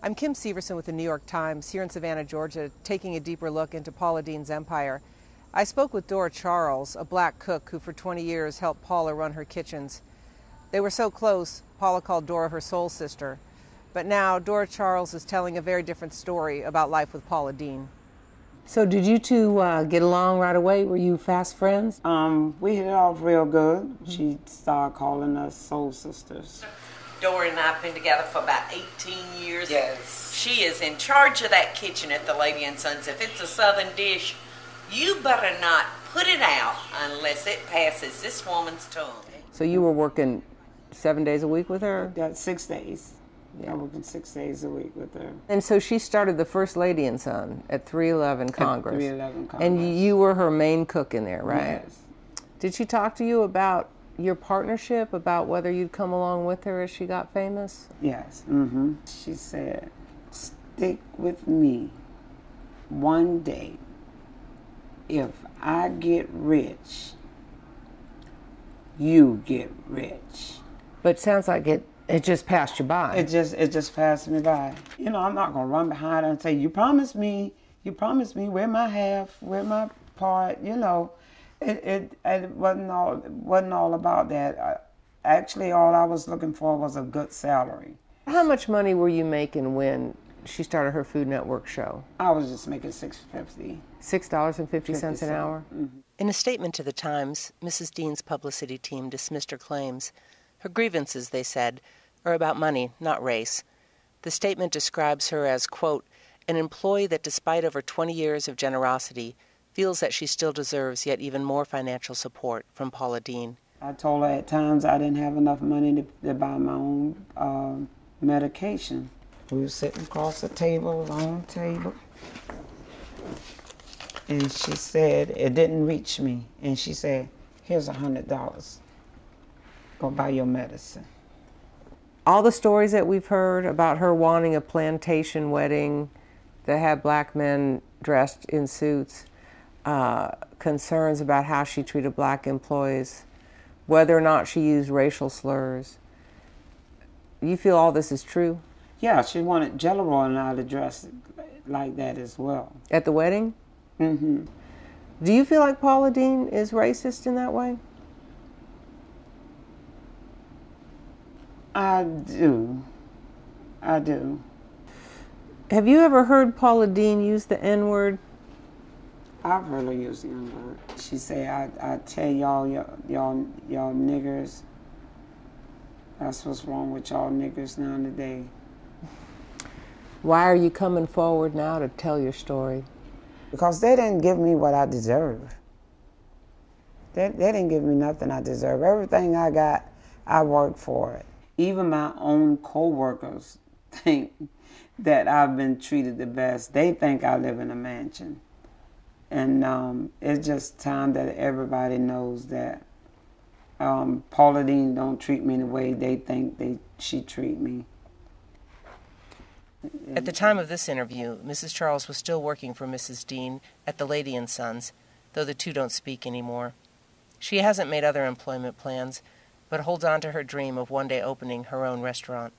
I'm Kim Severson with the New York Times here in Savannah, Georgia, taking a deeper look into Paula Deen's empire. I spoke with Dora Charles, a black cook who for 20 years helped Paula run her kitchens. They were so close, Paula called Dora her soul sister. But now Dora Charles is telling a very different story about life with Paula Deen. So did you two get along right away? Were you fast friends? We hit it off real good. She started calling us soul sisters. Dora and I have been together for about 18 years. Yes. She is in charge of that kitchen at the Lady and Sons. If it's a southern dish, you better not put it out unless it passes this woman's tongue. So you were working 7 days a week with her? Got 6 days. Yeah, I'm working 6 days a week with her. And so she started the first Lady and Son at 311 Congress. At 311 Congress. And you were her main cook in there, right? Yes. Did she talk to you about your partnership, about whether you'd come along with her as she got famous? Yes. She said, stick with me. One day, if I get rich, you get rich. But it sounds like it just passed you by. It just passed me by. You know, I'm not gonna run behind her and say, you promised me, where my half, where my part, you know. It wasn't all about that. Actually, all I was looking for was a good salary. How much money were you making when she started her Food Network show? I was just making $6.50. $6.50 an hour? Mm-hmm. In a statement to the Times, Mrs. Deen's publicity team dismissed her claims. Her grievances, they said, are about money, not race. The statement describes her as, quote, an employee that despite over 20 years of generosity, feels that she still deserves yet even more financial support from Paula Deen. I told her at times I didn't have enough money to buy my own medication. We were sitting across the table, long table, and she said, it didn't reach me. And she said, here's $100. Go buy your medicine. All the stories that we've heard about her wanting a plantation wedding that had black men dressed in suits, concerns about how she treated black employees, whether or not she used racial slurs. You feel all this is true? Yeah, she wanted Jello and I to dress like that as well. At the wedding? Mm-hmm. Do you feel like Paula Deen is racist in that way? I do. I do. Have you ever heard Paula Deen use the N-word? I've heard her use the N-word. She say, I tell y'all niggers, that's what's wrong with y'all niggers now today. Why are you coming forward now to tell your story? Because they didn't give me what I deserve. They didn't give me nothing I deserve. Everything I got, I worked for it. Even my own co-workers think that I've been treated the best. They think I live in a mansion. And it's just time that everybody knows that Paula Deen don't treat me the way they think she treat me. At the time of this interview, Mrs. Charles was still working for Mrs. Deen at the Lady and Sons, though the two don't speak anymore. She hasn't made other employment plans, but holds on to her dream of one day opening her own restaurant.